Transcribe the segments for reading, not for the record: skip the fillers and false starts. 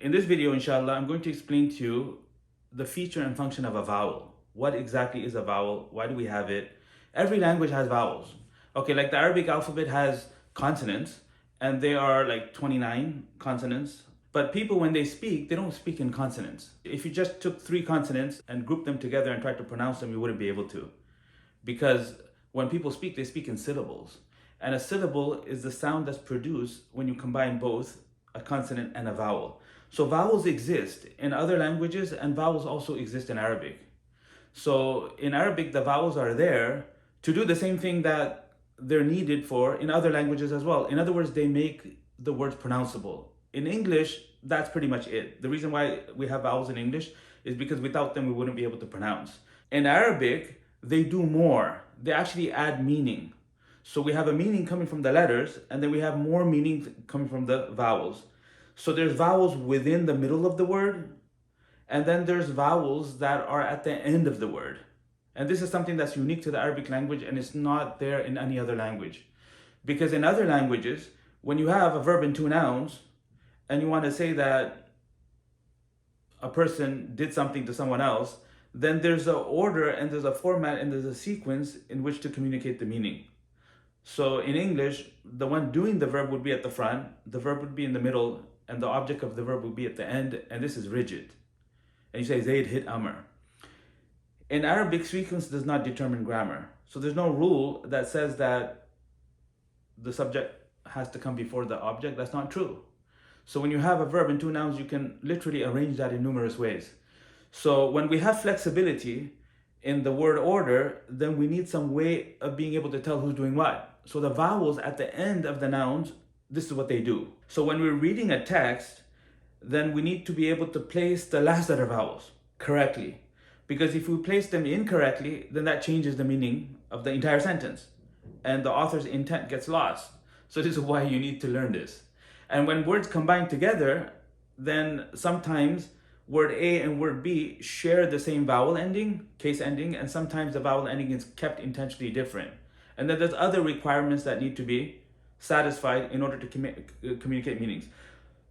In this video, inshallah, I'm going to explain to you the feature and function of a vowel. What exactly is a vowel? Why do we have it? Every language has vowels. Okay, like the Arabic alphabet has consonants, and they are like 29 consonants. But people, when they speak, they don't speak in consonants. If you just took 3 consonants and grouped them together and tried to pronounce them, you wouldn't be able to. Because when people speak, they speak in syllables. And a syllable is the sound that's produced when you combine both a consonant and a vowel. So vowels exist in other languages, and vowels also exist in Arabic. So in Arabic, the vowels are there to do the same thing that they're needed for in other languages as well. In other words, they make the words pronounceable. In English, that's pretty much it. The reason why we have vowels in English is because without them, we wouldn't be able to pronounce. In Arabic, they do more. They actually add meaning. So we have a meaning coming from the letters, and then we have more meaning coming from the vowels. So there's vowels within the middle of the word, and then there's vowels that are at the end of the word. And this is something that's unique to the Arabic language, and it's not there in any other language. Because in other languages, when you have a verb and 2 nouns, and you want to say that a person did something to someone else, then there's an order and there's a format and there's a sequence in which to communicate the meaning. So in English, the one doing the verb would be at the front, the verb would be in the middle, and the object of the verb would be at the end, and this is rigid. And you say, Zayd hit Amr. In Arabic, sequence does not determine grammar. So there's no rule that says that the subject has to come before the object. That's not true. So when you have a verb and 2 nouns, you can literally arrange that in numerous ways. So when we have flexibility in the word order, then we need some way of being able to tell who's doing what. So the vowels at the end of the nouns, this is what they do. So when we're reading a text, then we need to be able to place the last letter vowels correctly. Because if we place them incorrectly, then that changes the meaning of the entire sentence, and the author's intent gets lost. So this is why you need to learn this. And when words combine together, then sometimes word A and word B share the same vowel ending, case ending, and sometimes the vowel ending is kept intentionally different. And then there's other requirements that need to be satisfied in order to communicate meanings.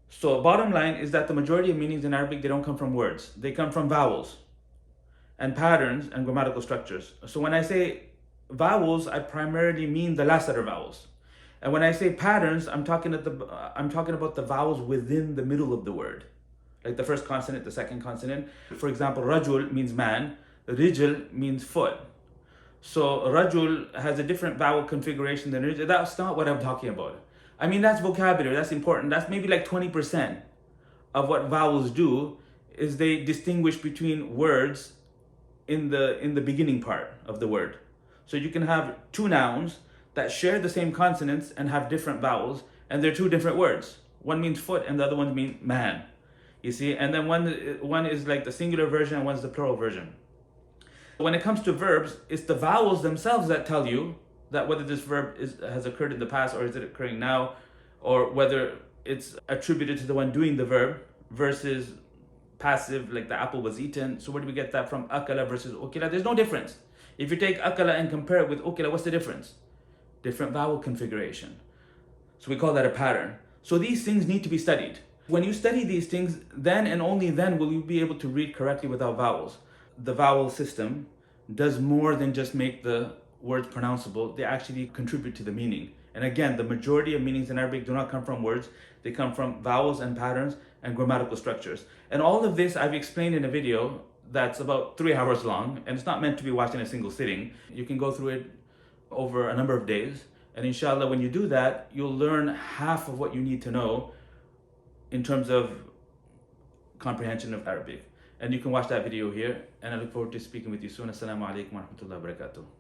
So bottom line is that the majority of meanings in Arabic, they don't come from words. They come from vowels and patterns and grammatical structures. So when I say vowels, I primarily mean the last letter vowels. And when I say patterns, I'm talking about the vowels within the middle of the word. Like the first consonant, the second consonant. For example, rajul means man, rijl means foot. So rajul has a different vowel configuration than rijl. That's not what I'm talking about. I mean, that's vocabulary, that's important. That's maybe like 20% of what vowels do, is they distinguish between words in the beginning part of the word. So you can have 2 nouns that share the same consonants and have different vowels, and they're 2 different words. One means foot and the other one means man. You see, and then one is like the singular version and one's the plural version. When it comes to verbs, it's the vowels themselves that tell you that whether this verb has occurred in the past or is it occurring now, or whether it's attributed to the one doing the verb versus passive, like the apple was eaten. So where do we get that from? Akala versus ukila. There's no difference. If you take akala and compare it with ukila, what's the difference? Different vowel configuration. So we call that a pattern. So these things need to be studied. When you study these things, then and only then will you be able to read correctly without vowels. The vowel system does more than just make the words pronounceable. They actually contribute to the meaning. And again, the majority of meanings in Arabic do not come from words. They come from vowels and patterns and grammatical structures. And all of this I've explained in a video that's about 3 hours long, and it's not meant to be watched in a single sitting. You can go through it over a number of days. And inshallah, when you do that, you'll learn half of what you need to know in terms of comprehension of Arabic. And you can watch that video here. And I look forward to speaking with you soon. Assalamu alaikum wa rahmatullahi wa barakatuh.